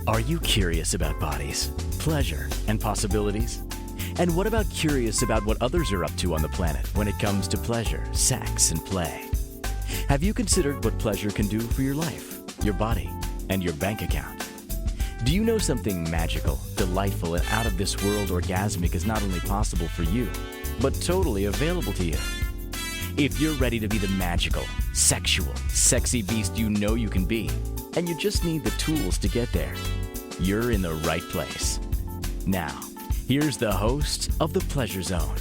Are you curious about bodies, pleasure, and possibilities? And what about curious about what others are up to on the planet when it comes to pleasure, sex, and play? Have you considered what pleasure can do for your life, your body, and your bank account? Do you know something magical, delightful, and out of this world orgasmic is not only possible for you, but totally available to you? If you're ready to be the magical, sexual, sexy beast you know you can be, and you just need the tools to get there, you're in the right place. Now, here's the host of The Pleasure Zone,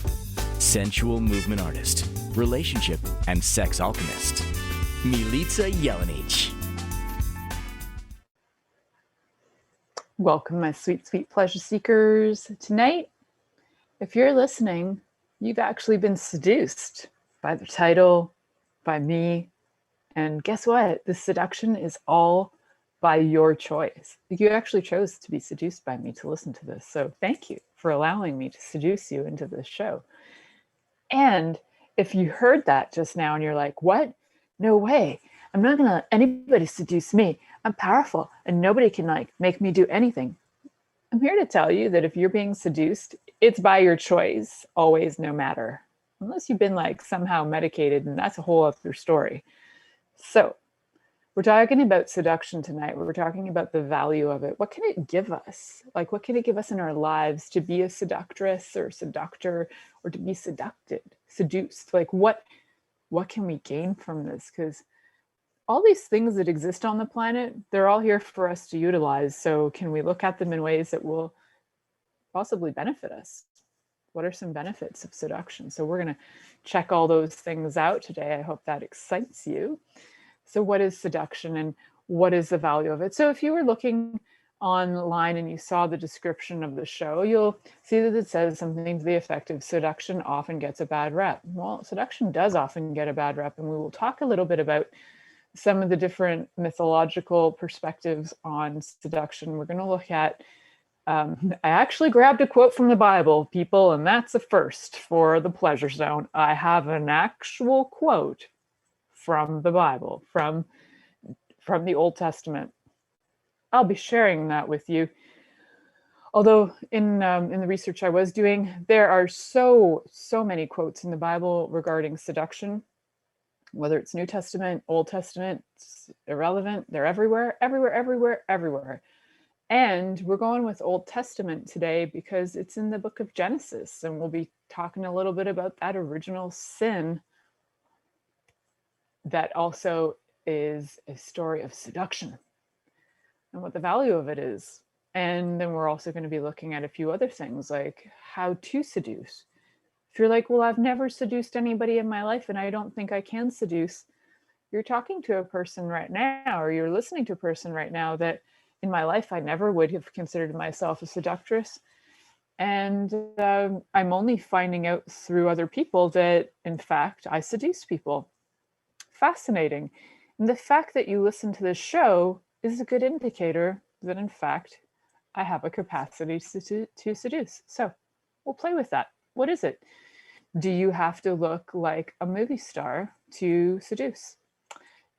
sensual movement artist, relationship and sex alchemist, Milica Jelenic. Welcome, my sweet, sweet pleasure seekers. Tonight, if you're listening, you've actually been seduced by the title, by me, and guess what? This seduction is all by your choice. You actually chose to be seduced by me to listen to this. So thank you for allowing me to seduce you into this show. And if you heard that just now and you're like, what? No way. I'm not going to let anybody seduce me. I'm powerful and nobody can make me do anything. I'm here to tell you that if you're being seduced, it's by your choice, always, no matter. Unless you've been somehow medicated, and that's a whole other story. So we're talking about seduction tonight. We're talking about the value of it. What can it give us? What can it give us in our lives to be a seductress or seductor, or to be seduced? What can we gain from this? Because all these things that exist on the planet, they're all here for us to utilize. So can we look at them in ways that will possibly benefit us? What are some benefits of seduction? So we're going to check all those things out today. I hope that excites you. So what is seduction and what is the value of it? So if you were looking online and you saw the description of the show, you'll see that it says something to the effect of seduction often gets a bad rep. Well, seduction does often get a bad rep, and we will talk a little bit about some of the different mythological perspectives on seduction. We're going to look at, I actually grabbed a quote from the Bible, people, and that's a first for the Pleasure Zone. I have an actual quote from the Bible, from the Old Testament. I'll be sharing that with you. Although in the research I was doing, there are so many quotes in the Bible regarding seduction. Whether it's New Testament, Old Testament, it's irrelevant. They're everywhere, everywhere, everywhere, everywhere. And we're going with Old Testament today because it's in the book of Genesis. And we'll be talking a little bit about that original sin that also is a story of seduction and what the value of it is. And then we're also going to be looking at a few other things like how to seduce. If you're like, well, I've never seduced anybody in my life and I don't think I can seduce, you're talking to a person right now, or you're listening to a person right now that in my life, I never would have considered myself a seductress. And I'm only finding out through other people that, in fact, I seduce people. Fascinating. And the fact that you listen to this show is a good indicator that, in fact, I have a capacity to seduce. So we'll play with that. What is it? Do you have to look like a movie star to seduce?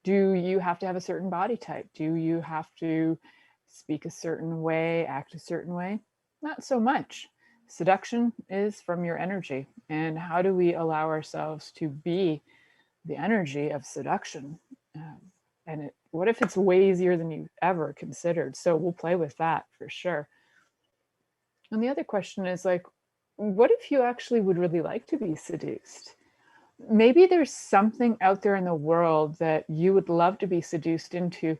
Do you have to have a certain body type? Do you have to speak a certain way, act a certain way? Not so much. Seduction is from your energy. And how do we allow ourselves to be the energy of seduction? What if it's way easier than you ever considered? So we'll play with that for sure. And the other question is what if you actually would really like to be seduced? Maybe there's something out there in the world that you would love to be seduced into.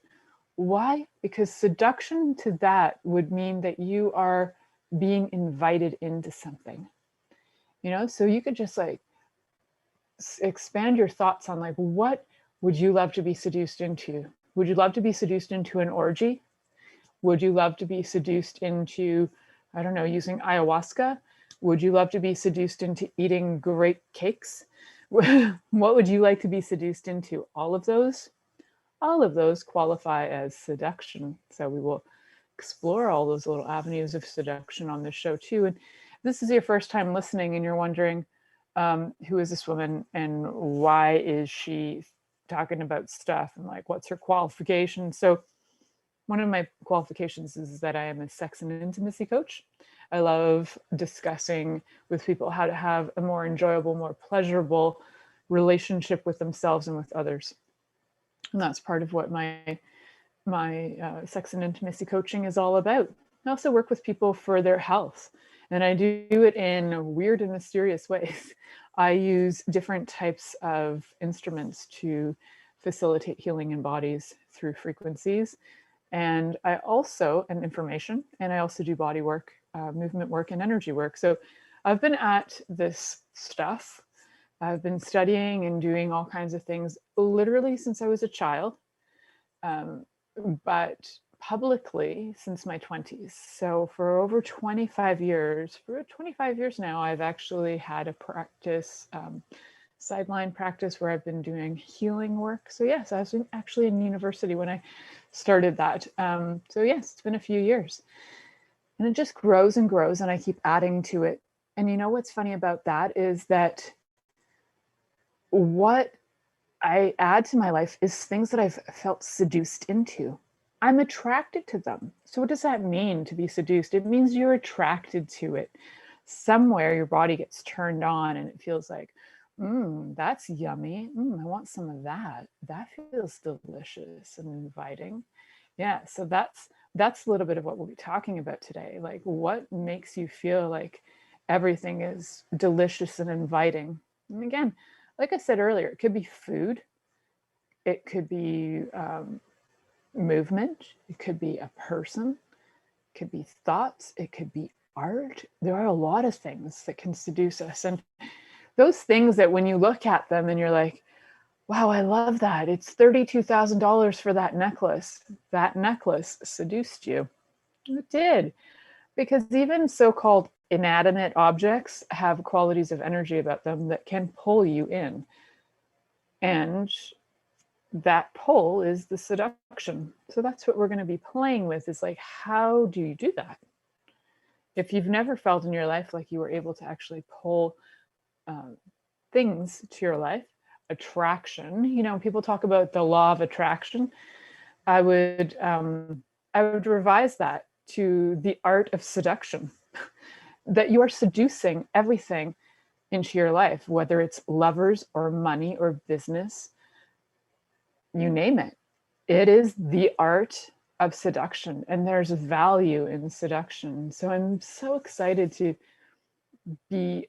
Why? Because seduction to that would mean that you are being invited into something. So you could just expand your thoughts on what would you love to be seduced into? Would you love to be seduced into an orgy? Would you love to be seduced into, I don't know, using ayahuasca? Would you love to be seduced into eating great cakes? What would you like to be seduced into? All of those qualify as seduction. So we will explore all those little avenues of seduction on this show too. And this is your first time listening and you're wondering, who is this woman and why is she talking about stuff and what's her qualification? So one of my qualifications is that I am a sex and intimacy coach. I love discussing with people how to have a more enjoyable, more pleasurable relationship with themselves and with others. And that's part of what my sex and intimacy coaching is all about. I also work with people for their health, and I do it in weird and mysterious ways. I use different types of instruments to facilitate healing in bodies through frequencies. And information, and I also do body work, movement work, and energy work. So I've been at this stuff. I've been studying and doing all kinds of things literally since I was a child, but publicly since my 20s. So for over 25 years, now, I've actually had a practice, sideline practice where I've been doing healing work. So yes, I was actually in university when I started that. So yes, it's been a few years. And it just grows and grows, and I keep adding to it. And you know what's funny about that is that what I add to my life is things that I've felt seduced into. I'm attracted to them. So what does that mean to be seduced? It means you're attracted to it. Somewhere your body gets turned on and it feels like, that's yummy. I want some of that. That feels delicious and inviting. Yeah, so that's a little bit of what we'll be talking about today. Like, what makes you feel like everything is delicious and inviting? And again, like I said earlier, it could be food, it could be movement, it could be a person, it could be thoughts, it could be art. There are a lot of things that can seduce us. And those things that when you look at them and you're like, wow, I love that. It's $32,000 for that necklace. That necklace seduced you. It did. Because even so-called inanimate objects have qualities of energy about them that can pull you in. And that pull is the seduction. So that's what we're going to be playing with, is like, how do you do that? If you've never felt in your life like you were able to actually pull things to your life, attraction, people talk about the law of attraction. I would revise that to the art of seduction, that you are seducing everything into your life, whether it's lovers or money or business, you name it. It is the art of seduction, and there's value in seduction. So I'm so excited to be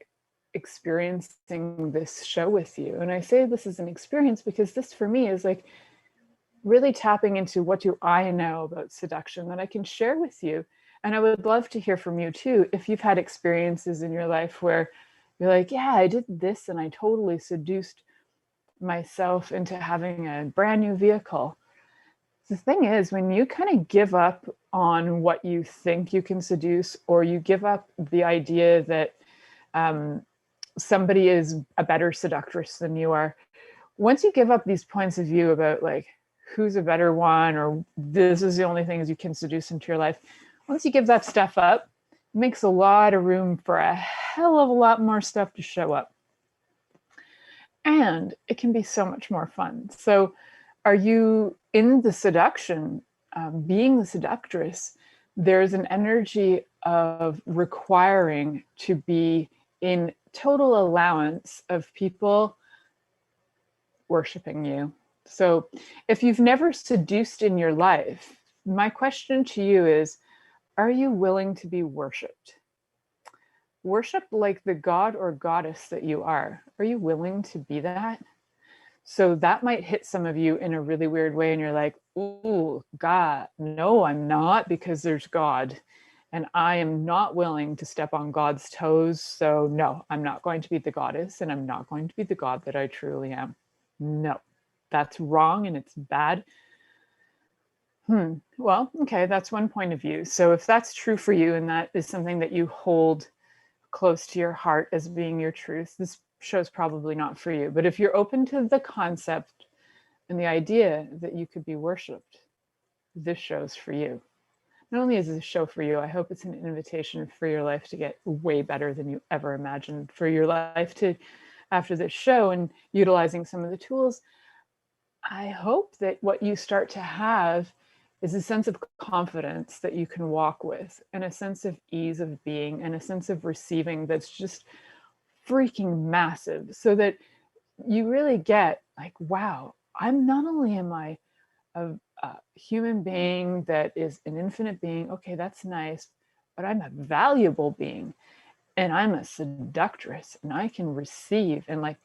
experiencing this show with you. And I say this is an experience because this for me is like really tapping into what do I know about seduction that I can share with you. And I would love to hear from you too, if you've had experiences in your life where you're like, yeah, I did this and I totally seduced myself into having a brand new vehicle. The thing is, when you kind of give up on what you think you can seduce, or you give up the idea that somebody is a better seductress than you are, once you give up these points of view about like who's a better one, or this is the only things you can seduce into your life, once you give that stuff up, it makes a lot of room for a hell of a lot more stuff to show up. And it can be so much more fun. So are you in the seduction, being the seductress? There's an energy of requiring to be in total allowance of people worshiping you. So if you've never seduced in your life, my question to you is, are you willing to be worshipped? Worship like the god or goddess that you are. Are you willing to be that? So that might hit some of you in a really weird way, and you're like, ooh, God, no, I'm not, because there's God. And I am not willing to step on God's toes. So no, I'm not going to be the goddess, and I'm not going to be the God that I truly am. No, that's wrong and it's bad. Well, okay, that's one point of view. So if that's true for you, and that is something that you hold close to your heart as being your truth, this show's probably not for you. But if you're open to the concept and the idea that you could be worshipped, this show's for you. Not only is this a show for you, I hope it's an invitation for your life to get way better than you ever imagined. For your life to, after this show and utilizing some of the tools, I hope that what you start to have is a sense of confidence that you can walk with, and a sense of ease of being, and a sense of receiving that's just freaking massive. So that you really get like, wow, I'm not only am I a human being that is an infinite being, okay, that's nice, but I'm a valuable being, and I'm a seductress, and I can receive. And like,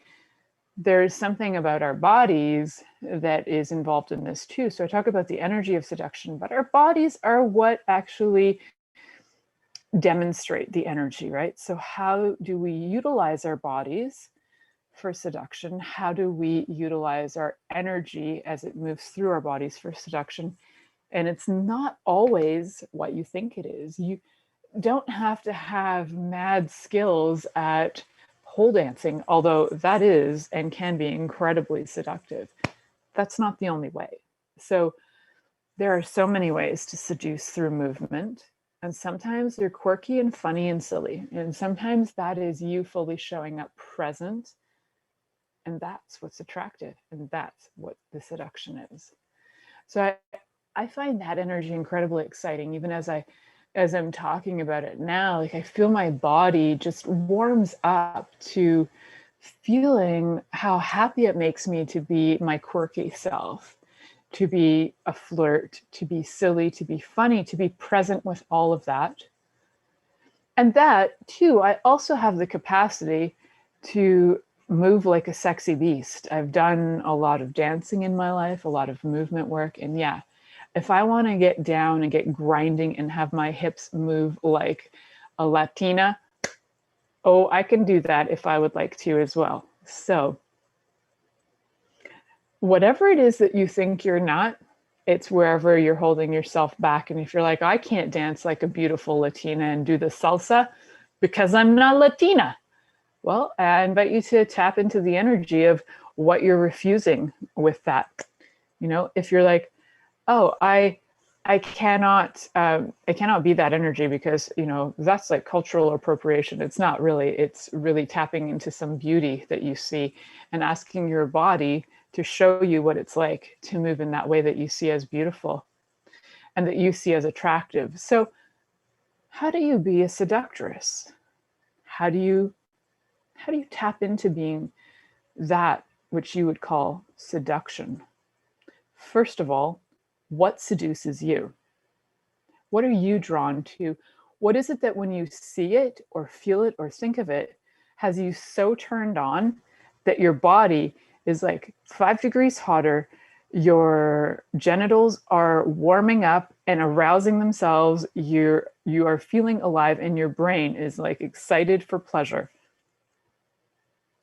there's something about our bodies that is involved in this too. So I talk about the energy of seduction, but our bodies are what actually demonstrate the energy, right? So how do we utilize our bodies for seduction? How do we utilize our energy as it moves through our bodies for seduction? And it's not always what you think it is. You don't have to have mad skills at pole dancing, although that is and can be incredibly seductive. That's not the only way. So there are so many ways to seduce through movement. And sometimes they're quirky and funny and silly. And sometimes that is you fully showing up present. And that's what's attractive. And that's what the seduction is. So I find that energy incredibly exciting, even as I'm talking about it now. Like, I feel my body just warms up to feeling how happy it makes me to be my quirky self, to be a flirt, to be silly, to be funny, to be present with all of that. And that too, I also have the capacity to move like a sexy beast. I've done a lot of dancing in my life, a lot of movement work. And yeah, if I want to get down and get grinding and have my hips move like a Latina, oh, I can do that if I would like to as well. So whatever it is that you think you're not, it's wherever you're holding yourself back. And if you're like, I can't dance like a beautiful Latina and do the salsa because I'm not Latina, well, I invite you to tap into the energy of what you're refusing with that. You know, if you're like, oh, I cannot be that energy because, you know, that's like cultural appropriation. It's not really. It's really tapping into some beauty that you see and asking your body to show you what it's like to move in that way that you see as beautiful and that you see as attractive. So how do you be a seductress? How do you tap into being that which you would call seduction? First of all, what seduces you? What are you drawn to? What is it that when you see it or feel it or think of it has you so turned on that your body is like 5 degrees hotter, your genitals are warming up and arousing themselves, you are feeling alive, and your brain is like excited for pleasure?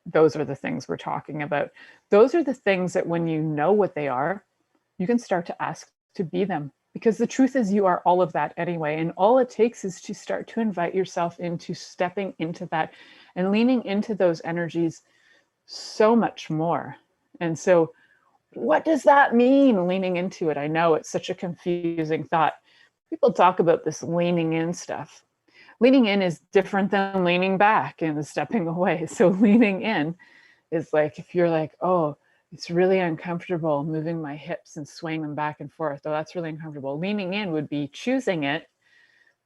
Those are the things we're talking about. Those are the things that when you know what they are, you can start to ask to be them. Because the truth is, you are all of that anyway. And all it takes is to start to invite yourself into stepping into that and leaning into those energies so much more. And so, what does that mean, leaning into it? I know it's such a confusing thought. People talk about this leaning in stuff. Leaning in is different than leaning back and stepping away. So leaning in is like, if you're like, oh, it's really uncomfortable moving my hips and swaying them back and forth. Oh, that's really uncomfortable. Leaning in would be choosing it,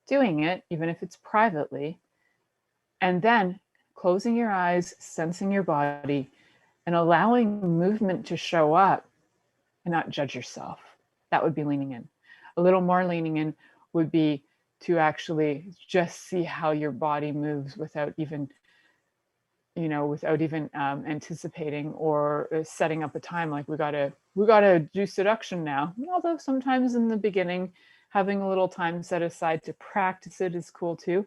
doing it, even if it's privately, and then closing your eyes, sensing your body, and allowing movement to show up and not judge yourself. That would be leaning in. A little more leaning in would be to actually just see how your body moves without even anticipating or setting up a time like we gotta do seduction now. Although sometimes in the beginning, having a little time set aside to practice it is cool too.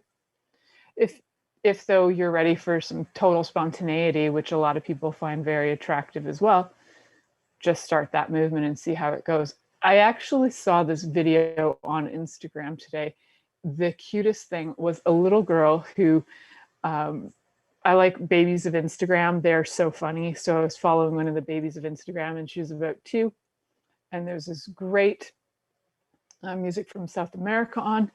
If though you're ready for some total spontaneity, which a lot of people find very attractive as well, just start that movement and see how it goes. I actually saw this video on Instagram today. The cutest thing was a little girl who, I like babies of Instagram. They're so funny. So I was following one of the babies of Instagram, and she was about 2. And there's this great music from South America on.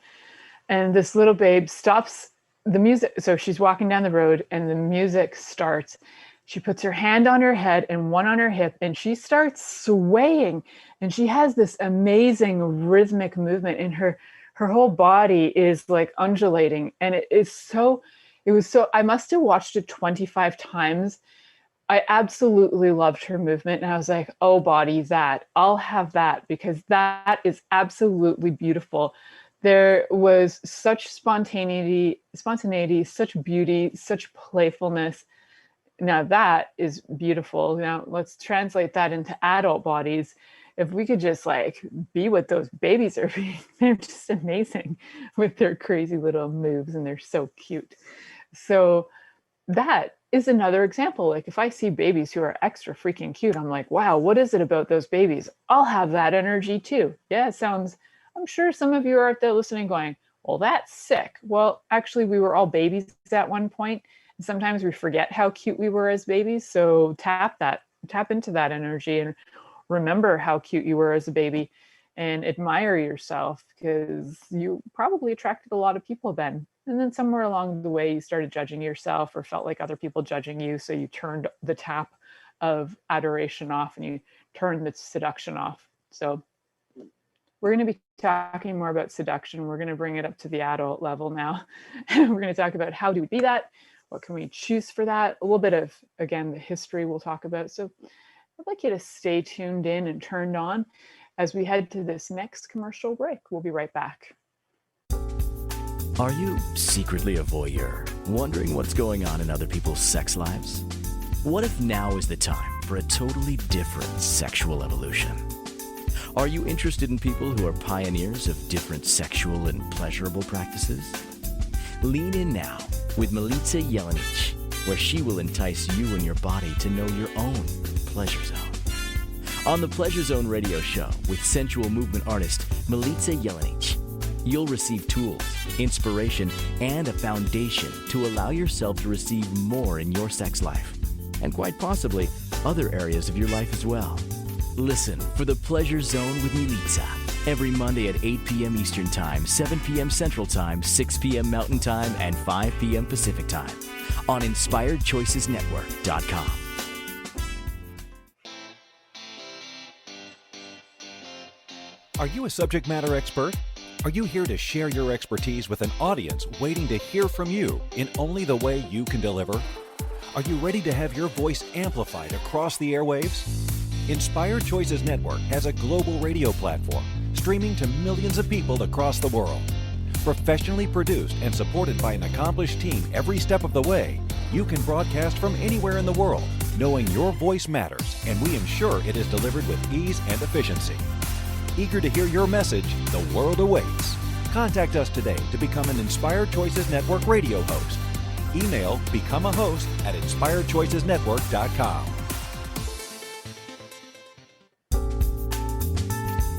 And this little babe stops the music. So she's walking down the road and the music starts. She puts her hand on her head and one on her hip, and she starts swaying. And she has this amazing rhythmic movement in her whole body is like undulating. And it was so, I must have watched it 25 times. I absolutely loved her movement. And I was like, oh, body, I'll have that, because that is absolutely beautiful. There was such spontaneity, such beauty, such playfulness. Now that is beautiful. Now let's translate that into adult bodies. If we could just like be what those babies are being, they're just amazing with their crazy little moves, and they're so cute. So that is another example. Like if I see babies who are extra freaking cute, I'm like, wow, what is it about those babies? I'll have that energy too. Yeah, it sounds, I'm sure some of you are out there listening going, well, that's sick. Well, actually, we were all babies at one point. And sometimes we forget how cute we were as babies. So tap into that energy and remember how cute you were as a baby and admire yourself, because you probably attracted a lot of people then. And then somewhere along the way, you started judging yourself or felt like other people judging you. So you turned the tap of adoration off and you turned the seduction off. So we're going to be talking more about seduction. We're going to bring it up to the adult level now. And we're going to talk about how do we be that? What can we choose for that? A little bit of, again, the history we'll talk about. So I'd like you to stay tuned in and turned on as we head to this next commercial break. We'll be right back. Are you secretly a voyeur, wondering what's going on in other people's sex lives? What if now is the time for a totally different sexual evolution? Are you interested in people who are pioneers of different sexual and pleasurable practices? Lean in now with Milica Jelenic, where she will entice you and your body to know your own pleasure zone. On the Pleasure Zone radio show with sensual movement artist Milica Jelenic, you'll receive tools, inspiration, and a foundation to allow yourself to receive more in your sex life, and quite possibly other areas of your life as well. Listen for the Pleasure Zone with Milica every Monday at 8 p.m. Eastern Time, 7 p.m. Central Time, 6 p.m. Mountain Time, and 5 p.m. Pacific Time on InspiredChoicesNetwork.com. Are you a subject matter expert? Are you here to share your expertise with an audience waiting to hear from you in only the way you can deliver? Are you ready to have your voice amplified across the airwaves? Inspired Choices Network has a global radio platform streaming to millions of people across the world. Professionally produced and supported by an accomplished team every step of the way, you can broadcast from anywhere in the world, knowing your voice matters, and we ensure it is delivered with ease and efficiency. Eager to hear your message, the world awaits. Contact us today to become an Inspired Choices Network radio host. Email become a host at inspiredchoicesnetwork.com.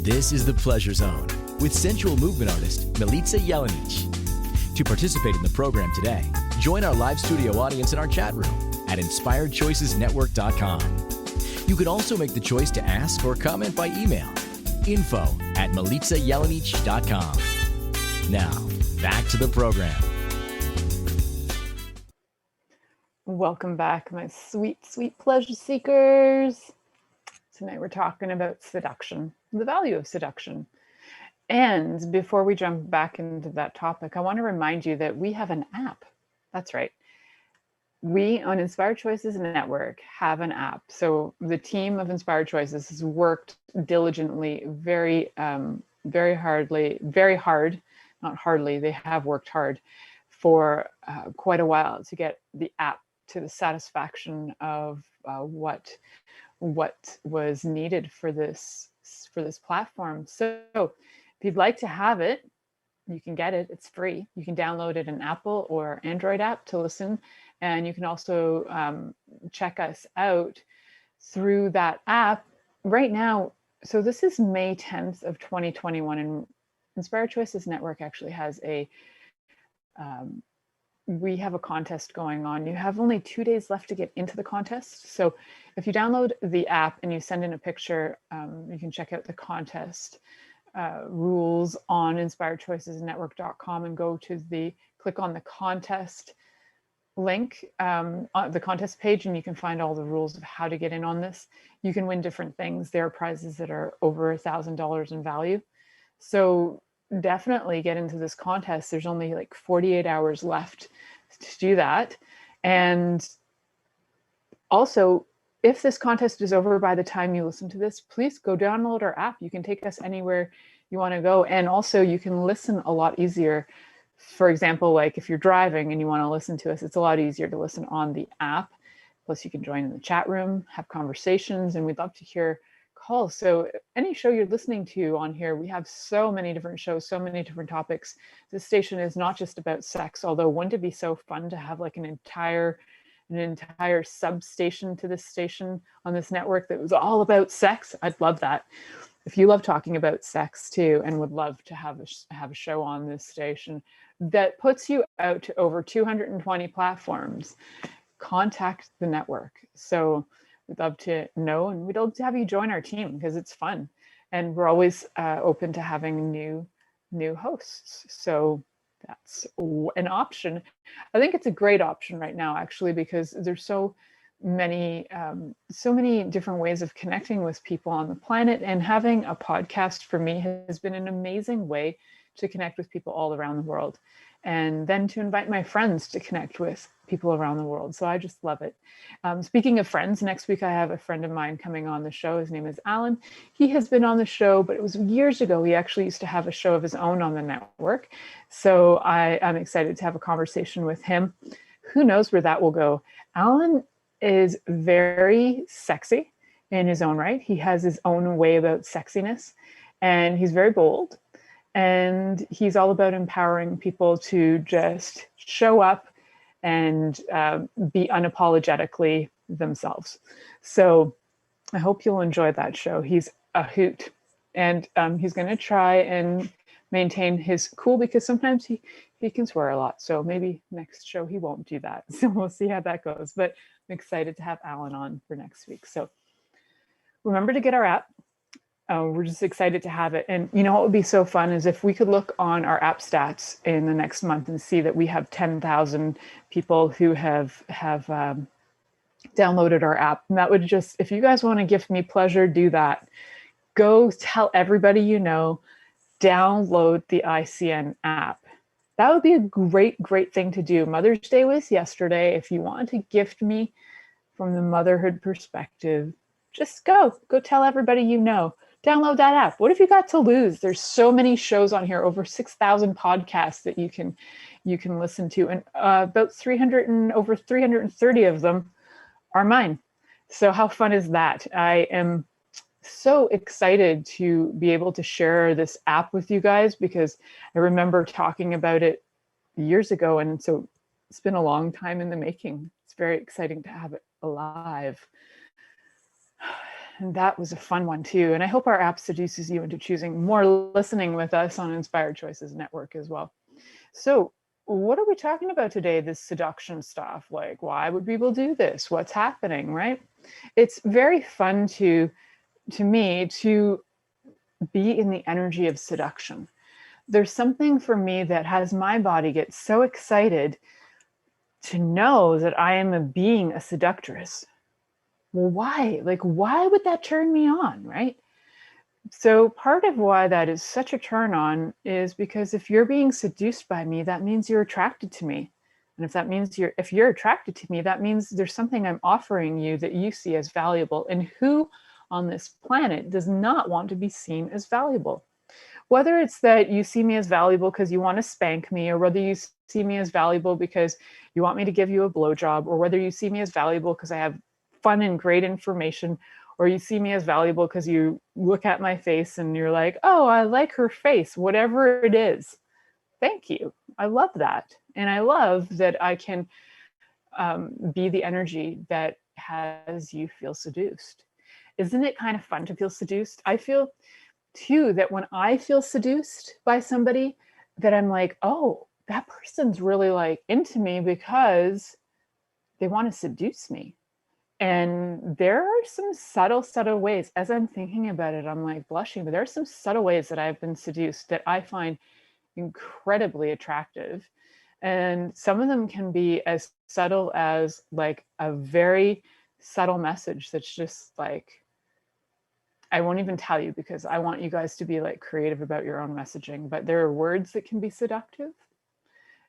This is the Pleasure Zone with sensual movement artist Milica Jelenic. To participate in the program today, join our live studio audience in our chat room at inspiredchoicesnetwork.com. You can also make the choice to ask or comment by email. info@milicajelenic.com. Now, back to the program. Welcome back, my sweet, sweet pleasure seekers. Tonight we're talking about seduction, the value of seduction. And before we jump back into that topic, I want to remind you that we have an app. That's right. We on Inspired Choices Network have an app. So the team of Inspired Choices has worked diligently, very hard, not hardly, they have worked hard for quite a while to get the app to the satisfaction of what was needed for this platform. So if you'd like to have it, you can get it. It's free. You can download it in Apple or Android app to listen. And you can also check us out through that app right now. So this is May 10th of 2021. And Inspired Choices Network actually has we have a contest going on. You have only 2 days left to get into the contest. So if you download the app and you send in a picture, you can check out the contest rules on inspiredchoicesnetwork.com and go to click on the contest link on the contest page, and you can find all the rules of how to get in on this. You can win different things. There are prizes that are over $1,000 in value. So definitely get into this contest. There's only like 48 hours left to do that. And also, if this contest is over by the time you listen to this, please go download our app. You can take us anywhere you want to go. And also you can listen a lot easier. For example, like if you're driving and you want to listen to us, it's a lot easier to listen on the app. Plus you can join in the chat room, have conversations, and we'd love to hear calls. So any show you're listening to on here, we have so many different shows, so many different topics. This station is not just about sex, although wouldn't it be so fun to have like an entire substation to this station on this network that was all about sex? I'd love that. If you love talking about sex too and would love to have a show on this station that puts you out to over 220 platforms, contact the network. So we'd love to know, and we'd love to have you join our team because it's fun, and we're always open to having new hosts. So that's an option. I think it's a great option right now, actually, because there's so many different ways of connecting with people on the planet, and having a podcast for me has been an amazing way to connect with people all around the world, and then to invite my friends to connect with people around the world. So I just love it. Speaking of friends, next week I have a friend of mine coming on the show. His name is Alan. He has been on the show, but it was years ago. He actually used to have a show of his own on the network. So I'm excited to have a conversation with him. Who knows where that will go? Alan is very sexy in his own right. He has his own way about sexiness, and he's very bold. And he's all about empowering people to just show up and be unapologetically themselves. So I hope you'll enjoy that show. He's a hoot, and he's going to try and maintain his cool, because sometimes he can swear a lot. So maybe next show he won't do that. So we'll see how that goes. But I'm excited to have Alan on for next week. So remember to get our app. We're just excited to have it. And you know what would be so fun is if we could look on our app stats in the next month and see that we have 10,000 people who have downloaded our app. And that would just, if you guys want to gift me pleasure, do that. Go tell everybody you know, download the ICN app. That would be a great, great thing to do. Mother's Day was yesterday. If you want to gift me from the motherhood perspective, just go tell everybody you know. Download that app. What have you got to lose? There's so many shows on here, over 6,000 podcasts that you can listen to, and about 330 of them are mine. So how fun is that? I am so excited to be able to share this app with you guys, because I remember talking about it years ago, and so it's been a long time in the making. It's very exciting to have it alive. And that was a fun one too. And I hope our app seduces you into choosing more listening with us on Inspired Choices Network as well. So what are we talking about today? This seduction stuff. Like, why would people do this? What's happening, right? It's very fun to me to be in the energy of seduction. There's something for me that has my body get so excited to know that I am being a seductress. Well, why? Like, why would that turn me on, right? So part of why that is such a turn on is because if you're being seduced by me, that means you're attracted to me. And if you're attracted to me, that means there's something I'm offering you that you see as valuable. And who on this planet does not want to be seen as valuable? Whether it's that you see me as valuable because you want to spank me, or whether you see me as valuable because you want me to give you a blowjob, or whether you see me as valuable because I have fun and great information, or you see me as valuable because you look at my face and you're like, oh, I like her face, whatever it is. Thank you. I love that. And I love that I can be the energy that has you feel seduced. Isn't it kind of fun to feel seduced? I feel too that when I feel seduced by somebody, that I'm like, oh, that person's really like into me because they want to seduce me. And there are some subtle ways, as I'm thinking about it, I'm like blushing, but there are some subtle ways that I've been seduced that I find incredibly attractive. And some of them can be as subtle as like a very subtle message that's just like, I won't even tell you because I want you guys to be like creative about your own messaging, but there are words that can be seductive.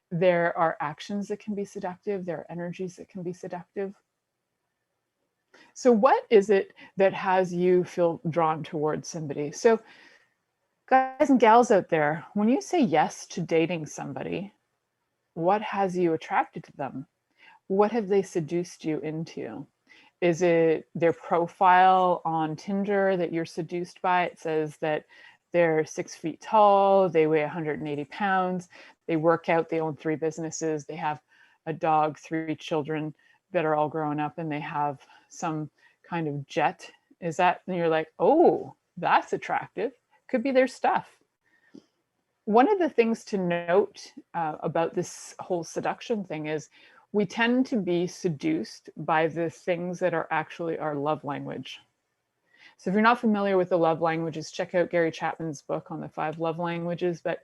There are actions that can be seductive. There are energies that can be seductive. So what is it that has you feel drawn towards somebody? So guys and gals out there, when you say yes to dating somebody, what has you attracted to them? What have they seduced you into? Is it their profile on Tinder that you're seduced by? It says that they're 6 feet tall, they weigh 180 pounds, they work out, they own 3 businesses, they have a dog, 3 children that are all grown up, and they have some kind of jet. Is that, and you're like, oh, that's attractive. Could be their stuff. One of the things to note about this whole seduction thing is we tend to be seduced by the things that are actually our love language. So if you're not familiar with the love languages, check out Gary Chapman's book on the 5 love languages. But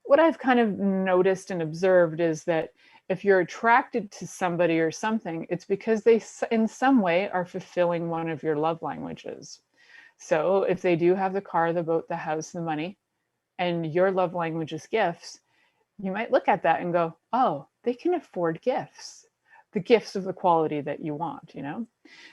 what I've kind of noticed and observed is that if you're attracted to somebody or something, it's because they in some way are fulfilling one of your love languages. So if they do have the car, the boat, the house, the money, and your love language is gifts, you might look at that and go, oh, they can afford gifts, the gifts of the quality that you want, you know?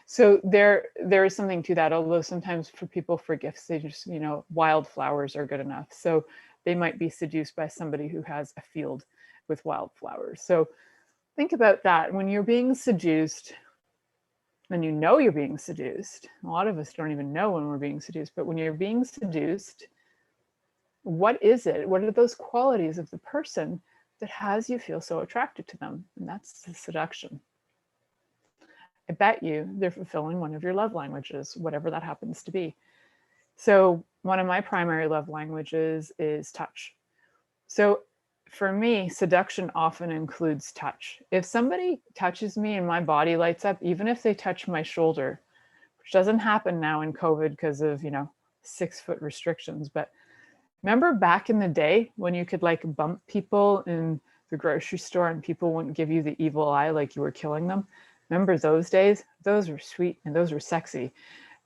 So there is something to that, although sometimes for people for gifts, they just, you know, wildflowers are good enough. So they might be seduced by somebody who has a field with wildflowers. So think about that. When you're being seduced, and you know you're being seduced, a lot of us don't even know when we're being seduced, but when you're being seduced, what is it? What are those qualities of the person that has you feel so attracted to them? And that's the seduction. I bet you they're fulfilling one of your love languages, whatever that happens to be. So one of my primary love languages is touch. So for me, seduction often includes touch. If somebody touches me and my body lights up, even if they touch my shoulder, which doesn't happen now in COVID because of, you know, 6-foot restrictions, but remember back in the day when you could like bump people in the grocery store and people wouldn't give you the evil eye like you were killing them? Remember those days? Those were sweet and those were sexy.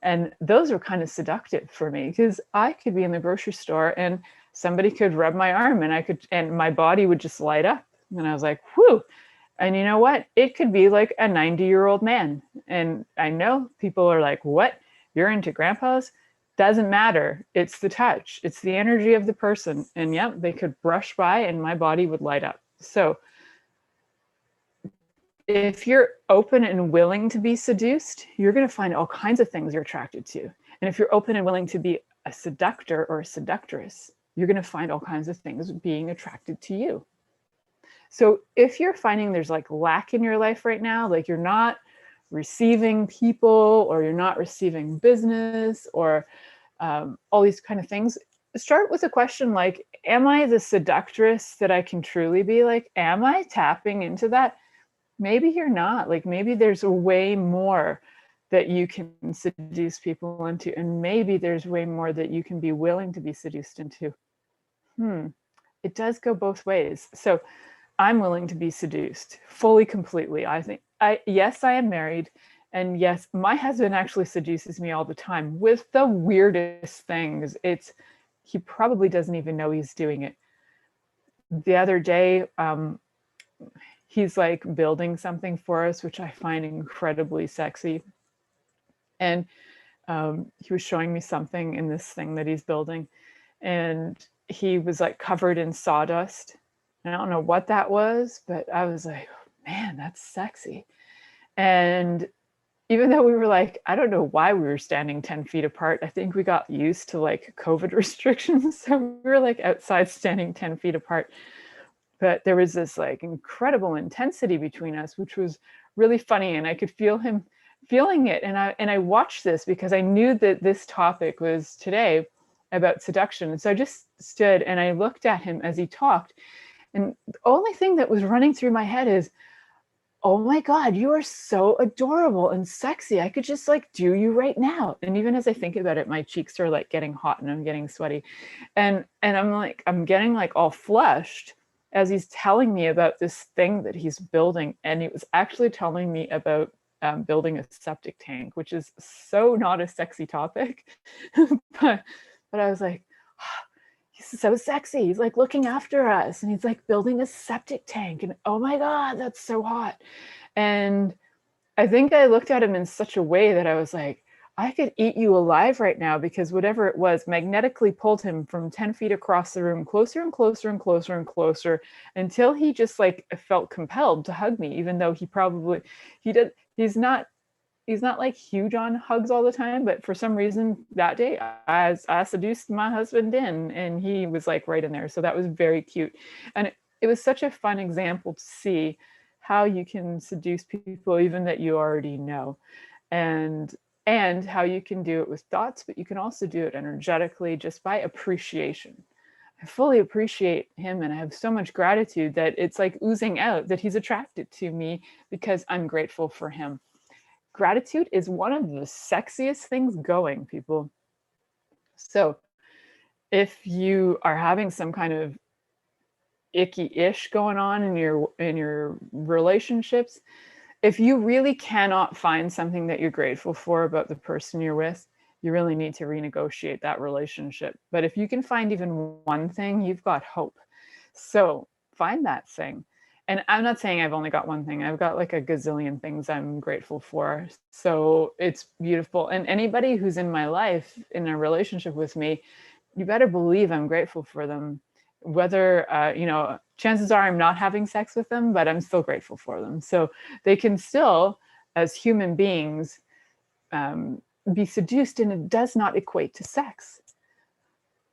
And those were kind of seductive for me because I could be in the grocery store and somebody could rub my arm and my body would just light up. And I was like, whew. And you know what? It could be like a 90-year-old man. And I know people are like, what? You're into grandpas? Doesn't matter. It's the touch. It's the energy of the person. And yeah, they could brush by and my body would light up. So if you're open and willing to be seduced, you're going to find all kinds of things you're attracted to. And if you're open and willing to be a seductor or a seductress, you're going to find all kinds of things being attracted to you. So if you're finding there's like lack in your life right now, like you're not receiving people or you're not receiving business or all these kind of things, start with a question like, am I the seductress that I can truly be? Like, am I tapping into that? Maybe you're not. Like maybe there's a way more that you can seduce people into, and maybe there's way more that you can be willing to be seduced into. It does go both ways. So I'm willing to be seduced fully, completely. I think yes, I am married. And yes, my husband actually seduces me all the time with the weirdest things. He probably doesn't even know he's doing it. The other day, he's like building something for us, which I find incredibly sexy. And he was showing me something in this thing that he's building. And he was like covered in sawdust. And I don't know what that was, but I was like, man, that's sexy. And even though we were like, I don't know why we were standing 10 feet apart. I think we got used to like COVID restrictions. So we were like outside standing 10 feet apart. But there was this like incredible intensity between us, which was really funny. And I could feel him feeling it. And I watched this because I knew that this topic was today about seduction. And so I just stood and I looked at him as he talked. And the only thing that was running through my head is, oh my God, you are so adorable and sexy. I could just like do you right now. And even as I think about it, my cheeks are like getting hot and I'm getting sweaty. And I'm like, I'm getting like all flushed. as he's telling me about this thing that he's building, and he was actually telling me about building a septic tank, which is so not a sexy topic, but I was like, oh, he's so sexy. He's like looking after us, and he's like building a septic tank, and oh my God, that's so hot. And I think I looked at him in such a way that I was like, I could eat you alive right now, because whatever it was magnetically pulled him from 10 feet across the room, closer and closer and closer and closer, until he just like felt compelled to hug me, even though he's not like huge on hugs all the time, but for some reason that day I seduced my husband in, and he was like right in there. So that was very cute. And it was such a fun example to see how you can seduce people even that you already know, and how you can do it with thoughts, but you can also do it energetically just by appreciation. I fully appreciate him, and I have so much gratitude that it's like oozing out that he's attracted to me because I'm grateful for him. Gratitude is one of the sexiest things going, people. So if you are having some kind of icky-ish going on in your relationships, if you really cannot find something that you're grateful for about the person you're with, you really need to renegotiate that relationship. But if you can find even one thing, you've got hope. So find that thing. And I'm not saying I've only got one thing. I've got like a gazillion things I'm grateful for. So it's beautiful. And anybody who's in my life in a relationship with me, you better believe I'm grateful for them. Whether, chances are I'm not having sex with them, but I'm still grateful for them. So they can still, as human beings, be seduced, and it does not equate to sex.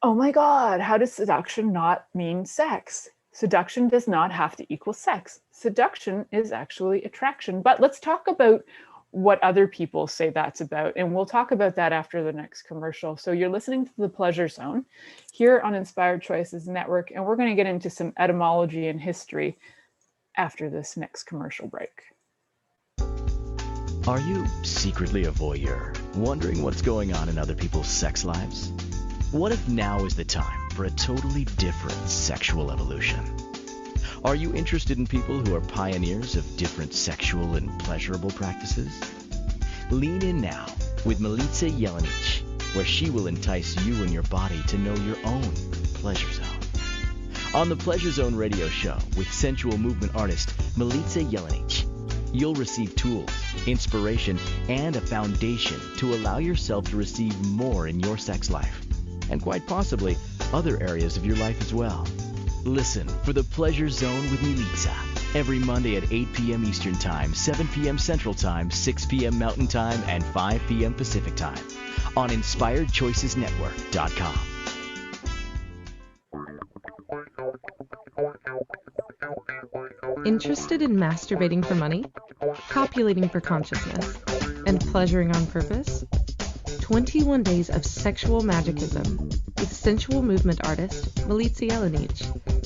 Oh my God, how does seduction not mean sex? Seduction does not have to equal sex. Seduction is actually attraction. But let's talk about what other people say that's about. And we'll talk about that after the next commercial. So you're listening to The Pleasure Zone here on Inspired Choices Network. And we're going to get into some etymology and history after this next commercial break. Are you secretly a voyeur, wondering what's going on in other people's sex lives? What if now is the time for a totally different sexual evolution? Are you interested in people who are pioneers of different sexual and pleasurable practices? Lean in now with Milica Jelenic, where she will entice you and your body to know your own pleasure zone. On the Pleasure Zone radio show with sensual movement artist Milica Jelenic, you'll receive tools, inspiration, and a foundation to allow yourself to receive more in your sex life, and quite possibly other areas of your life as well. Listen for The Pleasure Zone with Milica every Monday at 8 p.m. Eastern Time, 7 p.m. Central Time, 6 p.m. Mountain Time, and 5 p.m. Pacific Time on InspiredChoicesNetwork.com. Interested in masturbating for money, copulating for consciousness, and pleasuring on purpose? 21 Days of Sexual Magicism with sensual movement artist Milica Jelenic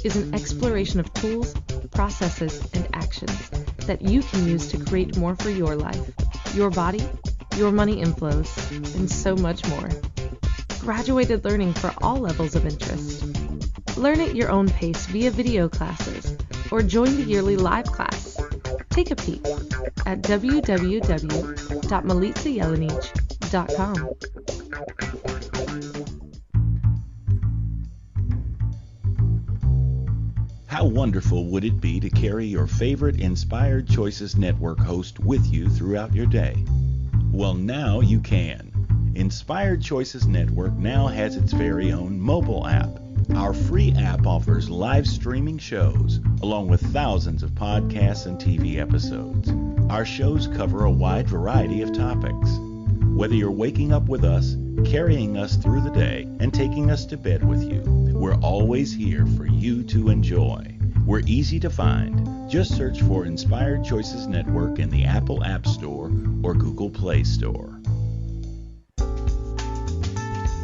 is an exploration of tools, processes, and actions that you can use to create more for your life, your body, your money inflows, and so much more. Graduated learning for all levels of interest. Learn at your own pace via video classes or join the yearly live class. Take a peek at www.milicajelenic.com. How wonderful would it be to carry your favorite Inspired Choices Network host with you throughout your day? Well, now you can. Inspired Choices Network now has its very own mobile app. Our free app offers live streaming shows, along with thousands of podcasts and TV episodes. Our shows cover a wide variety of topics. Whether you're waking up with us, carrying us through the day, and taking us to bed with you, we're always here for you to enjoy. We're easy to find. Just search for Inspired Choices Network in the Apple App Store or Google Play Store.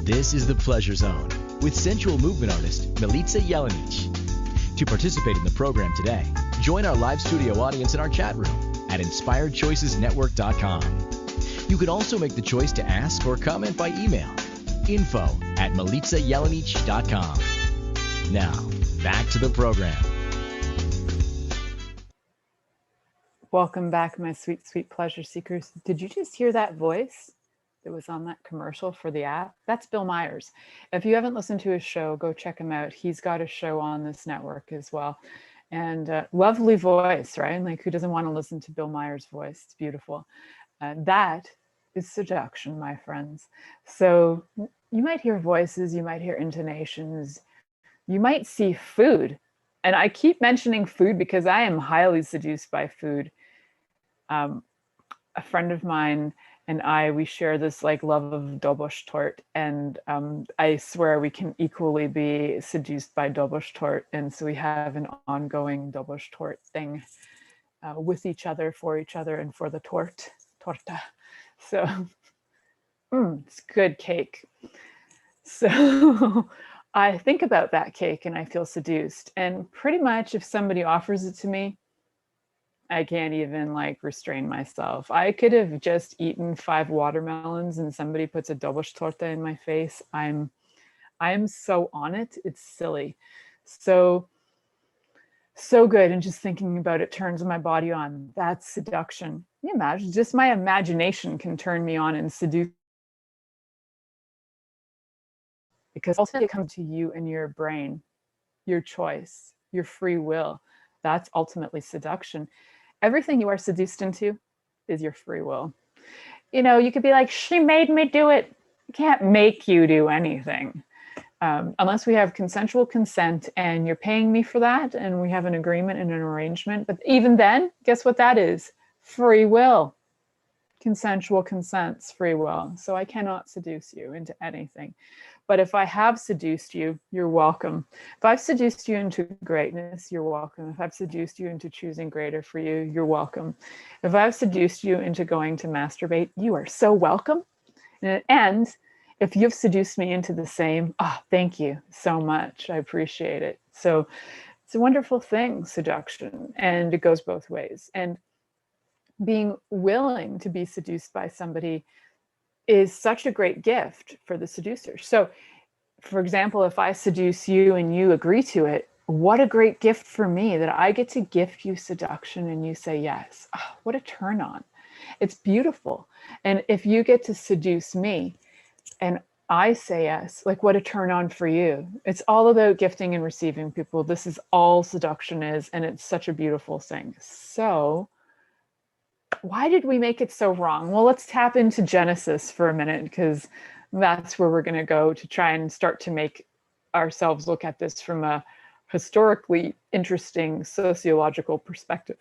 This is The Pleasure Zone with sensual movement artist Milica Jelenic. To participate in the program today, join our live studio audience in our chat room at InspiredChoicesNetwork.com. You can also make the choice to ask or comment by email, info@MilicaJelenic.com. Now, back to the program. Welcome back, my sweet, sweet pleasure seekers. Did you just hear that voice that was on that commercial for the app? That's Bill Myers. If you haven't listened to his show, go check him out. He's got a show on this network as well. And lovely voice, right? Like, who doesn't want to listen to Bill Myers' voice? It's beautiful. That is seduction, my friends. So you might hear voices, you might hear intonations, you might see food. And I keep mentioning food because I am highly seduced by food. A friend of mine and we share this like love of Dobosh-tort, and I swear we can equally be seduced by Dobosh-tort. And so we have an ongoing Dobosh-tort thing with each other, and for the torta. So it's good cake. So I think about that cake and I feel seduced. And pretty much if somebody offers it to me, I can't even like restrain myself. I could have just eaten 5 watermelons and somebody puts a Dobosh-torta in my face. I'm so on it. It's silly. So good. And just thinking about it turns my body on. That's seduction. Can you imagine? Just my imagination can turn me on and seduce. Because ultimately it comes to you and your brain, your choice, your free will. That's ultimately seduction. Everything you are seduced into is your free will. You know, you could be like, she made me do it. You can't make you do anything. Unless we have consensual consent and you're paying me for that and we have an agreement and an arrangement. But even then, guess what that is? Free will. Consensual consent's free will. So I cannot seduce you into anything. But if I have seduced you, you're welcome. If I've seduced you into greatness, you're welcome. If I've seduced you into choosing greater for you, you're welcome. If I've seduced you into going to masturbate, you are so welcome. And if you've seduced me into the same, thank you so much. I appreciate it. So it's a wonderful thing, seduction, and it goes both ways. And being willing to be seduced by somebody is such a great gift for the seducer. So, for example, if I seduce you and you agree to it, what a great gift for me that I get to gift you seduction and you say yes. Oh, what a turn on. It's beautiful. And if you get to seduce me and I say yes, like what a turn on for you. It's all about gifting and receiving, people. This is all seduction is, and it's such a beautiful thing. So why did we make it so wrong? Well, let's tap into Genesis for a minute, because that's where we're going to go to try and start to make ourselves look at this from a historically interesting sociological perspective,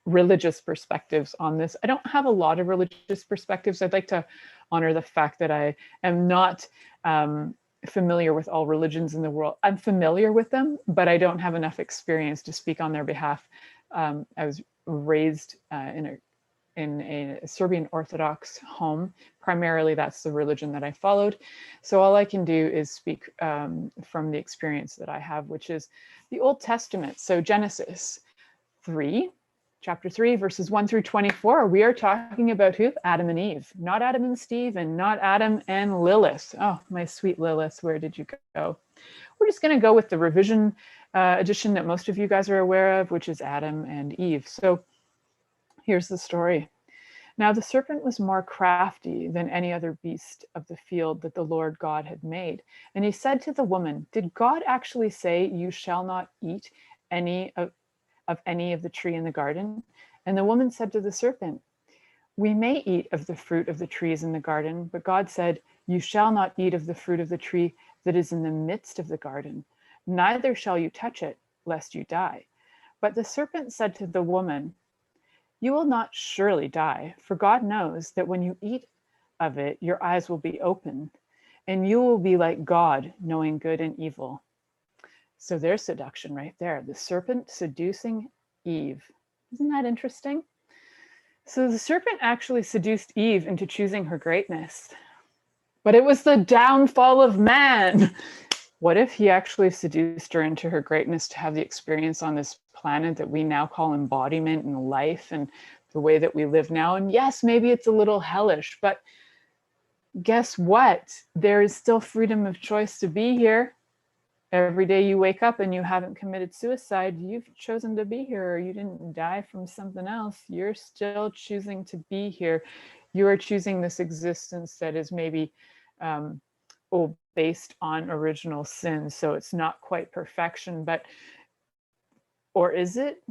religious perspectives on this. I don't have a lot of religious perspectives. I'd like to honor the fact that I am not familiar with all religions in the world. I'm familiar with them, but I don't have enough experience to speak on their behalf. I was raised in a Serbian Orthodox home. Primarily, that's the religion that I followed. So all I can do is speak from the experience that I have, which is the Old Testament. So Genesis 3, chapter 3, verses 1 through 24. We are talking about who? Adam and Eve. Not Adam and Steve, and not Adam and Lilith. Oh, my sweet Lilith, where did you go? We're just going to go with the revision edition that most of you guys are aware of, which is Adam and Eve. So here's the story. Now the serpent was more crafty than any other beast of the field that the Lord God had made. And he said to the woman, did God actually say, you shall not eat any of any of the tree in the garden? And the woman said to the serpent, we may eat of the fruit of the trees in the garden, but God said, you shall not eat of the fruit of the tree that is in the midst of the garden, neither shall you touch it, lest you die. But the serpent said to the woman, you will not surely die, for God knows that when you eat of it, your eyes will be opened, and you will be like God, knowing good and evil. So there's seduction right there. The serpent seducing Eve. Isn't that interesting? So the serpent actually seduced Eve into choosing her greatness. But it was the downfall of man. What if he actually seduced her into her greatness to have the experience on this planet that we now call embodiment and life and the way that we live now? And yes, maybe it's a little hellish, but guess what? There is still freedom of choice to be here. every day you wake up and you haven't committed suicide, you've chosen to be here, or you didn't die from something else. You're still choosing to be here. You are choosing this existence that is maybe based on original sin. So it's not quite perfection, but, or is it?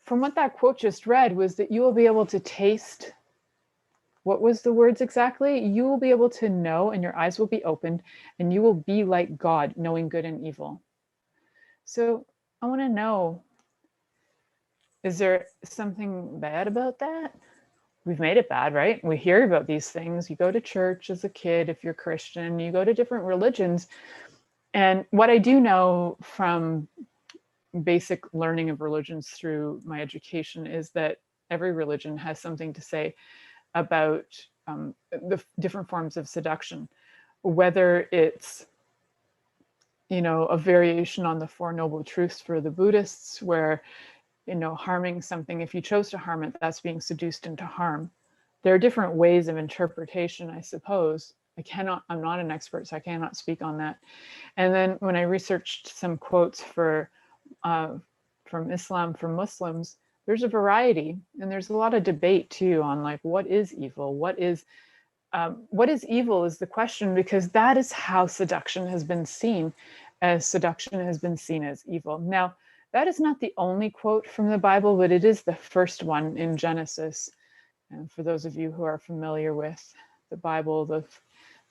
From what that quote just read was that you will be able to taste. What was the words exactly? You will be able to know, and your eyes will be opened, and you will be like God, knowing good and evil. So I want to know, is there something bad about that? We've made it bad, right? We hear about these things. You go to church as a kid, if you're Christian, you go to different religions. And what I do know from basic learning of religions through my education is that every religion has something to say about the different forms of seduction, whether it's, you know, a variation on the Four Noble Truths for the Buddhists, where, you know, harming something, if you chose to harm it, that's being seduced into harm. There are different ways of interpretation, I suppose. I'm not an expert, so I cannot speak on that. And then when I researched some quotes from Islam for Muslims, there's a variety, and there's a lot of debate too on like, what is evil? What is evil is the question, because that is how seduction has been seen, as seduction has been seen as evil. Now, that is not the only quote from the Bible, but it is the first one in Genesis. And for those of you who are familiar with the Bible,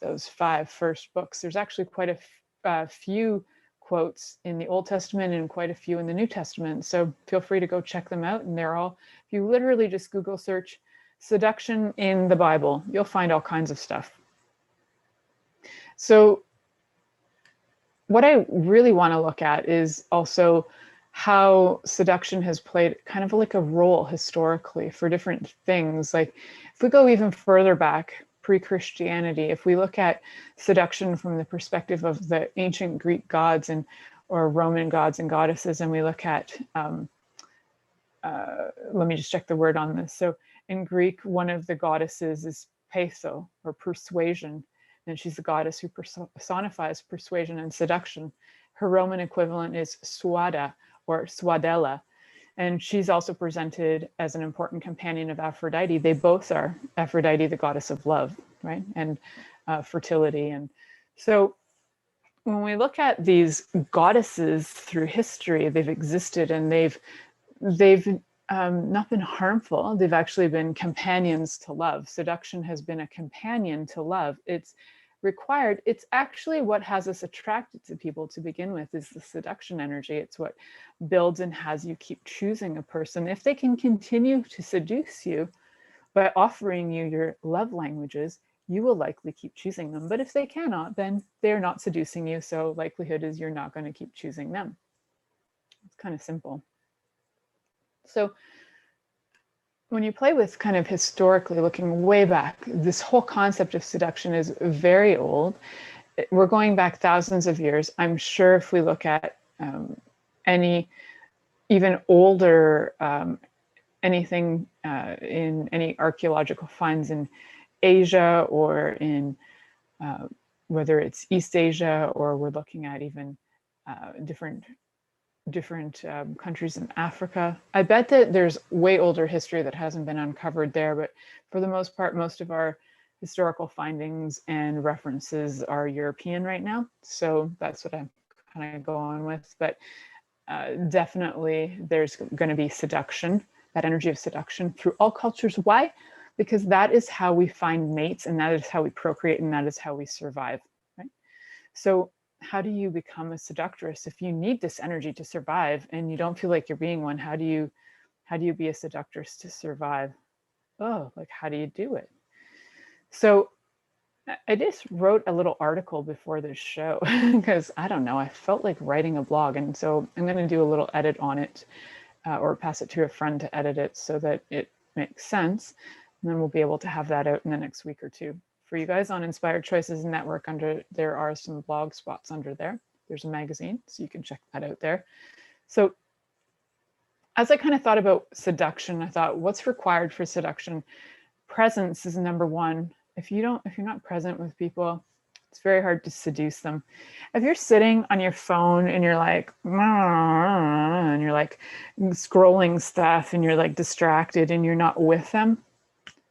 those 5 first books, there's actually quite a few quotes in the Old Testament and quite a few in the New Testament. So feel free to go check them out. And they're all, if you literally just Google search seduction in the Bible, you'll find all kinds of stuff. So what I really want to look at is also how seduction has played kind of like a role historically for different things. Like if we go even further back, pre-Christianity, if we look at seduction from the perspective of the ancient Greek gods or Roman gods and goddesses, and we look at, let me just check the word on this. So in Greek, one of the goddesses is Peso, or persuasion, and she's the goddess who personifies persuasion and seduction. Her Roman equivalent is Suada, or Suadella, and she's also presented as an important companion of Aphrodite. They both are. Aphrodite, the goddess of love, right, and fertility. And so when we look at these goddesses through history, they've existed, and they've not been harmful. They've actually been companions to love. Seduction has been a companion to love. It's required. It's actually what has us attracted to people to begin with, is the seduction energy. It's what builds and has you keep choosing a person. If they can continue to seduce you by offering you your love languages, you will likely keep choosing them. But if they cannot, then they're not seducing you. So likelihood is you're not going to keep choosing them. It's kind of simple. So when you play with kind of historically looking way back, this whole concept of seduction is very old. We're going back thousands of years. I'm sure if we look at any even older anything in any archaeological finds in Asia, or in whether it's East Asia, or we're looking at even different countries in Africa. I bet that there's way older history that hasn't been uncovered there, but for the most part, most of our historical findings and references are European right now. So that's what I'm kind of going with. But definitely there's going to be seduction, that energy of seduction through all cultures. Why? Because that is how we find mates, and that is how we procreate, and that is how we survive, right? So how do you become a seductress if you need this energy to survive and you don't feel like you're being one? How do you be a seductress to survive? Oh, like, how do you do it? So I just wrote a little article before this show because I don't know, I felt like writing a blog, and so I'm going to do a little edit on it, or pass it to a friend to edit it so that it makes sense, and then we'll be able to have that out in the next week or two. For you guys on Inspired Choices Network, there are some blog spots under there. There's a magazine, so you can check that out there. So as I kind of thought about seduction, I thought, what's required for seduction? Presence is number one. If you're not present with people, It's very hard to seduce them. If you're sitting on your phone and you're like, and you're like scrolling stuff and you're like distracted and you're not with them,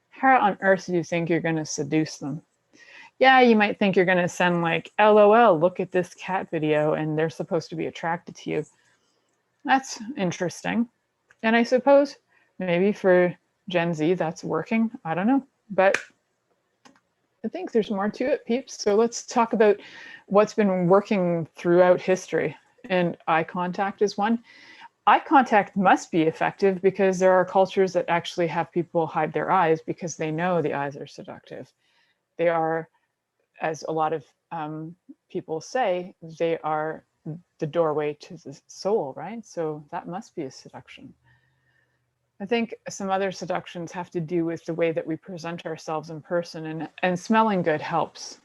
how on earth do you think you're going to seduce them? Yeah, you might think you're going to send like, LOL, look at this cat video, and they're supposed to be attracted to you. That's interesting. And I suppose maybe for Gen Z that's working. I don't know. But I think there's more to it, peeps. So let's talk about what's been working throughout history. And eye contact is one. Eye contact must be effective because there are cultures that actually have people hide their eyes because they know the eyes are seductive. They are, as a lot of people say, they are the doorway to the soul, right? So that must be a seduction. I think some other seductions have to do with the way that we present ourselves in person, and smelling good helps.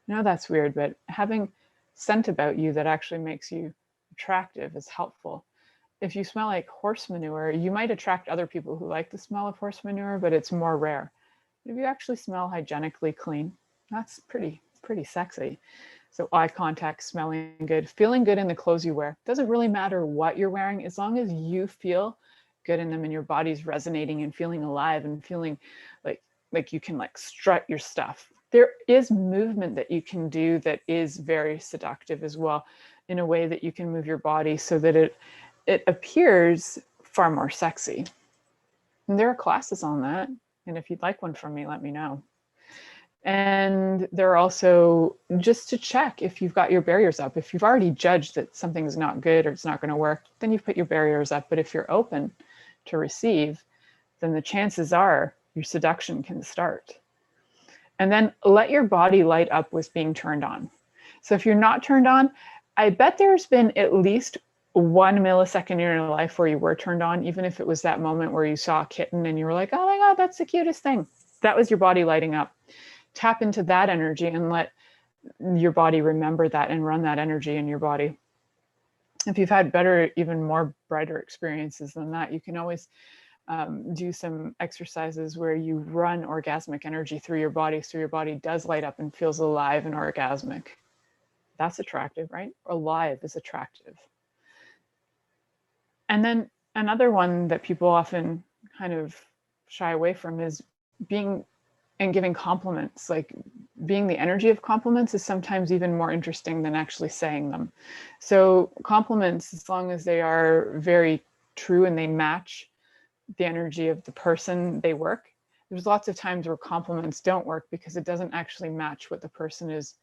I know that's weird, but having scent about you that actually makes you attractive is helpful. If you smell like horse manure, you might attract other people who like the smell of horse manure, but it's more rare. If you actually smell hygienically clean, that's pretty sexy. So eye contact, smelling good, feeling good in the clothes you wear. Doesn't really matter what you're wearing, as long as you feel good in them and your body's resonating and feeling alive and feeling like you can like strut your stuff. There is movement that you can do that is very seductive as well, in a way that you can move your body so that it appears far more sexy. And there are classes on that. And if you'd like one from me, let me know. And there are also, just to check if you've got your barriers up. If you've already judged that something's not good or it's not going to work, then you've put your barriers up. But if you're open to receive, then the chances are your seduction can start. And then let your body light up with being turned on. So if you're not turned on, I bet there's been at least 1 millisecond in your life where you were turned on, even if it was that moment where you saw a kitten and you were like, oh my God, that's the cutest thing. That was your body lighting up. Tap into that energy and let your body remember that and run that energy in your body. If you've had better, even more brighter experiences than that, you can always do some exercises where you run orgasmic energy through your body, so your body does light up and feels alive and orgasmic. That's attractive, right? Alive is attractive. And then another one that people often kind of shy away from is being and giving compliments. Like, being the energy of compliments is sometimes even more interesting than actually saying them. So compliments, as long as they are very true and they match the energy of the person they work. There's lots of times where compliments don't work because it doesn't actually match what the person is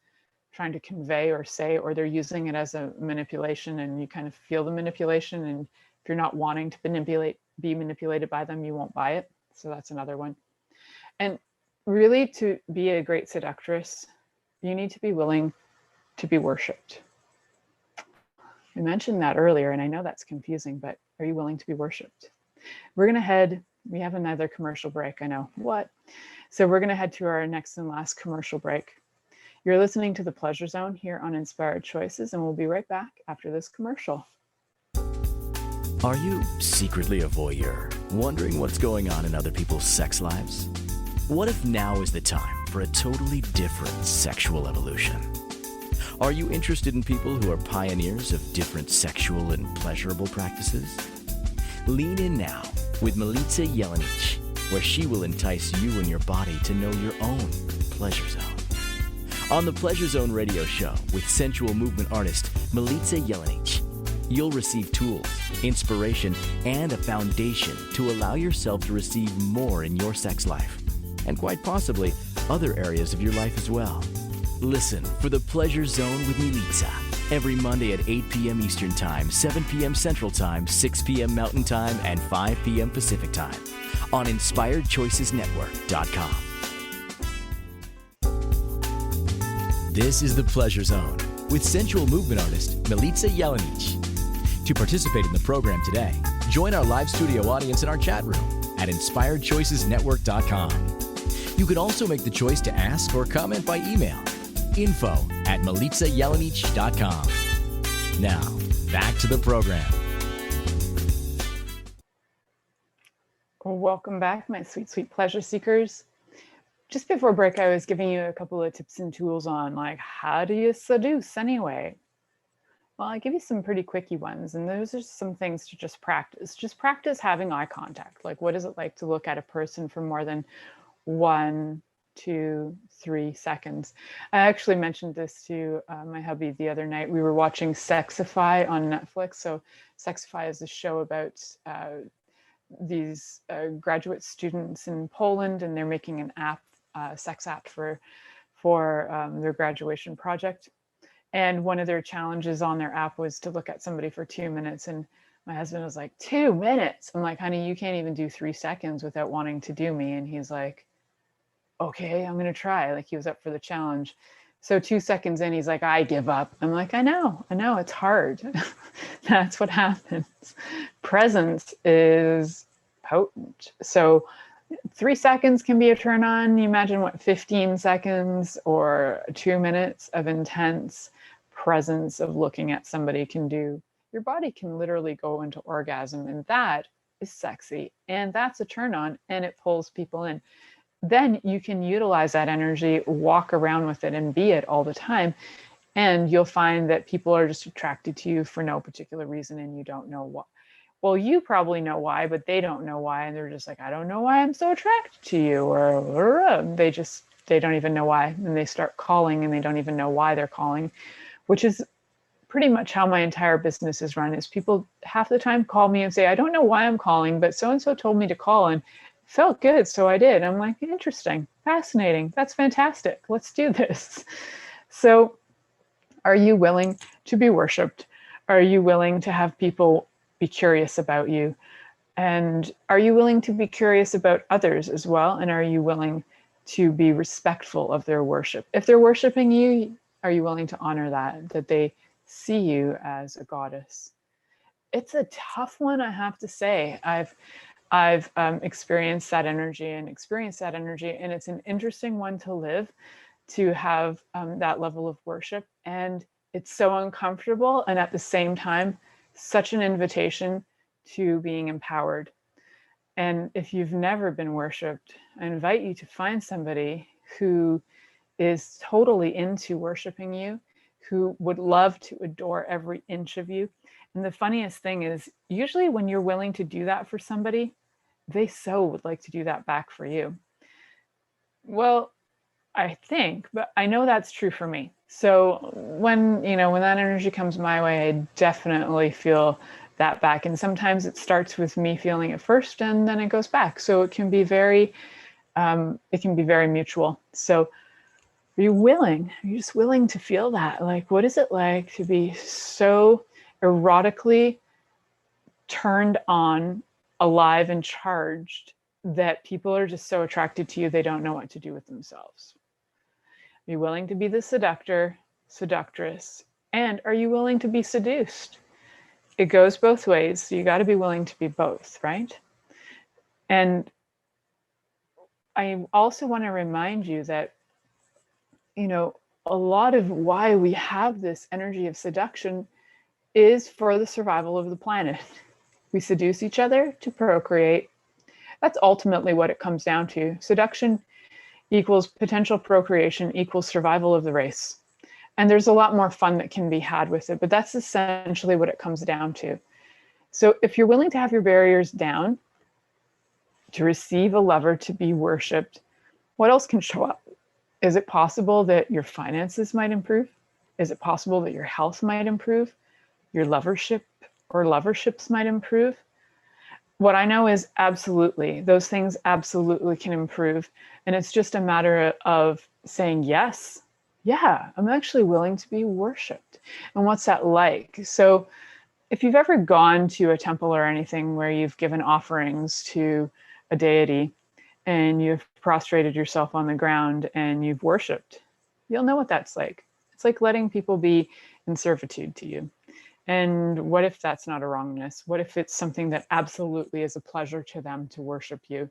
trying to convey or say, or they're using it as a manipulation, and you kind of feel the manipulation. And if you're not wanting to be manipulated by them, you won't buy it. So that's another one. And really, to be a great seductress, you need to be willing to be worshipped. I mentioned that earlier, and I know that's confusing, but are you willing to be worshipped? We're going to head, we have another commercial break, I know. What? So we're going to head to our next and last commercial break. You're listening to The Pleasure Zone here on Inspired Choices, and we'll be right back after this commercial. Are you secretly a voyeur, wondering what's going on in other people's sex lives? What if now is the time for a totally different sexual evolution? Are you interested in people who are pioneers of different sexual and pleasurable practices? Lean in now with Milica Jelenic, where she will entice you and your body to know your own pleasure zone. On the Pleasure Zone radio show with sensual movement artist Milica Jelenic, you'll receive tools, inspiration, and a foundation to allow yourself to receive more in your sex life, and quite possibly other areas of your life as well. Listen for the Pleasure Zone with Milica every Monday at 8 p.m. Eastern Time, 7 p.m. Central Time, 6 p.m. Mountain Time, and 5 p.m. Pacific Time on InspiredChoicesNetwork.com. This is the Pleasure Zone with sensual movement artist Milica Jelenic. To participate in the program today, join our live studio audience in our chat room at InspiredChoicesNetwork.com. You can also make the choice to ask or comment by email, info@milicajelenic.com. Now, back to the program. Welcome back, my sweet, sweet pleasure seekers. just before break, I was giving you a couple of tips and tools on like, how do you seduce anyway? Well, I give you some pretty quickie ones, and those are some things to just practice. Just practice having eye contact. Like, what is it like to look at a person for more than 1, 2, 3 seconds? I actually mentioned this to my hubby the other night. We were watching Sexify on Netflix. So Sexify is a show about these graduate students in Poland, and they're making an app, sex app for their graduation project. And one of their challenges on their app was to look at somebody for 2 minutes. And my husband was like, 2 minutes? I'm like, honey, you can't even do 3 seconds without wanting to do me. And he's like, okay, I'm going to try. Like, he was up for the challenge. So 2 seconds in, he's like, I give up. I'm like, I know, it's hard. That's what happens. Presence is potent. So 3 seconds can be a turn on. You imagine what 15 seconds or 2 minutes of intense presence of looking at somebody can do. Your body can literally go into orgasm, and that is sexy, and that's a turn on, and it pulls people in. Then you can utilize that energy, walk around with it, and be it all the time. And you'll find that people are just attracted to you for no particular reason, and you don't know why. Well, you probably know why, but they don't know why. And they're just like, I don't know why I'm so attracted to you. Or they don't even know why. And they start calling, and they don't even know why they're calling, which is pretty much how my entire business is run. Is people half the time call me and say, I don't know why I'm calling, but so-and-so told me to call and it felt good, so I did. I'm like, interesting, fascinating. That's fantastic. Let's do this. So are you willing to be worshiped? Are you willing to have people be curious about you? And are you willing to be curious about others as well? And are you willing to be respectful of their worship? If they're worshiping you, are you willing to honor that they see you as a goddess? It's a tough one, I have to say. I've experienced that energy, and it's an interesting one to live, to have that level of worship. And it's so uncomfortable, and at the same time, such an invitation to being empowered. And if you've never been worshipped, I invite you to find somebody who is totally into worshiping you, who would love to adore every inch of you. And the funniest thing is, usually when you're willing to do that for somebody, they so would like to do that back for you. Well, I think, but I know that's true for me. So when that energy comes my way, I definitely feel that back. And sometimes it starts with me feeling it first, and then it goes back. So it can be very mutual. So are you just willing to feel that? Like, what is it like to be so erotically turned on, alive and charged, that people are just so attracted to you, they don't know what to do with themselves? Are you willing to be the seductor, seductress? And are you willing to be seduced? It goes both ways. So you got to be willing to be both, right? And I also want to remind you that, a lot of why we have this energy of seduction is for the survival of the planet. We seduce each other to procreate. That's ultimately what it comes down to. Seduction equals potential procreation equals survival of the race. And there's a lot more fun that can be had with it, but that's essentially what it comes down to. So if you're willing to have your barriers down, to receive a lover, to be worshipped, what else can show up? Is it possible that your finances might improve? Is it possible that your health might improve? Your lovership or loverships might improve? What I know is absolutely, those things absolutely can improve. And it's just a matter of saying, yes, yeah, I'm actually willing to be worshipped. And what's that like? So if you've ever gone to a temple or anything where you've given offerings to a deity and you've prostrated yourself on the ground and you've worshipped, you'll know what that's like. It's like letting people be in servitude to you. And what if that's not a wrongness? What if it's something that absolutely is a pleasure to them to worship you?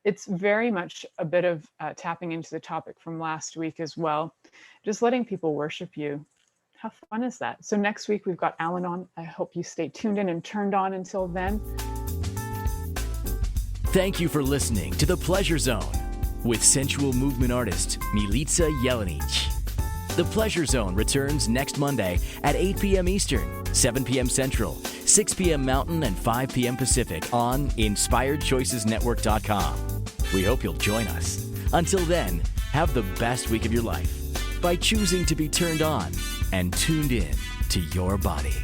It's very much a bit of tapping into the topic from last week as well. Just letting people worship you. How fun is that? So next week we've got Alan on. I hope you stay tuned in and turned on until then. Thank you for listening to The Pleasure Zone. with sensual movement artist Milica Jelenic. The Pleasure Zone returns next Monday at 8 p.m. Eastern, 7 p.m. Central, 6 p.m. Mountain, and 5 p.m. Pacific on InspiredChoicesNetwork.com. We hope you'll join us. Until then, have the best week of your life by choosing to be turned on and tuned in to your body.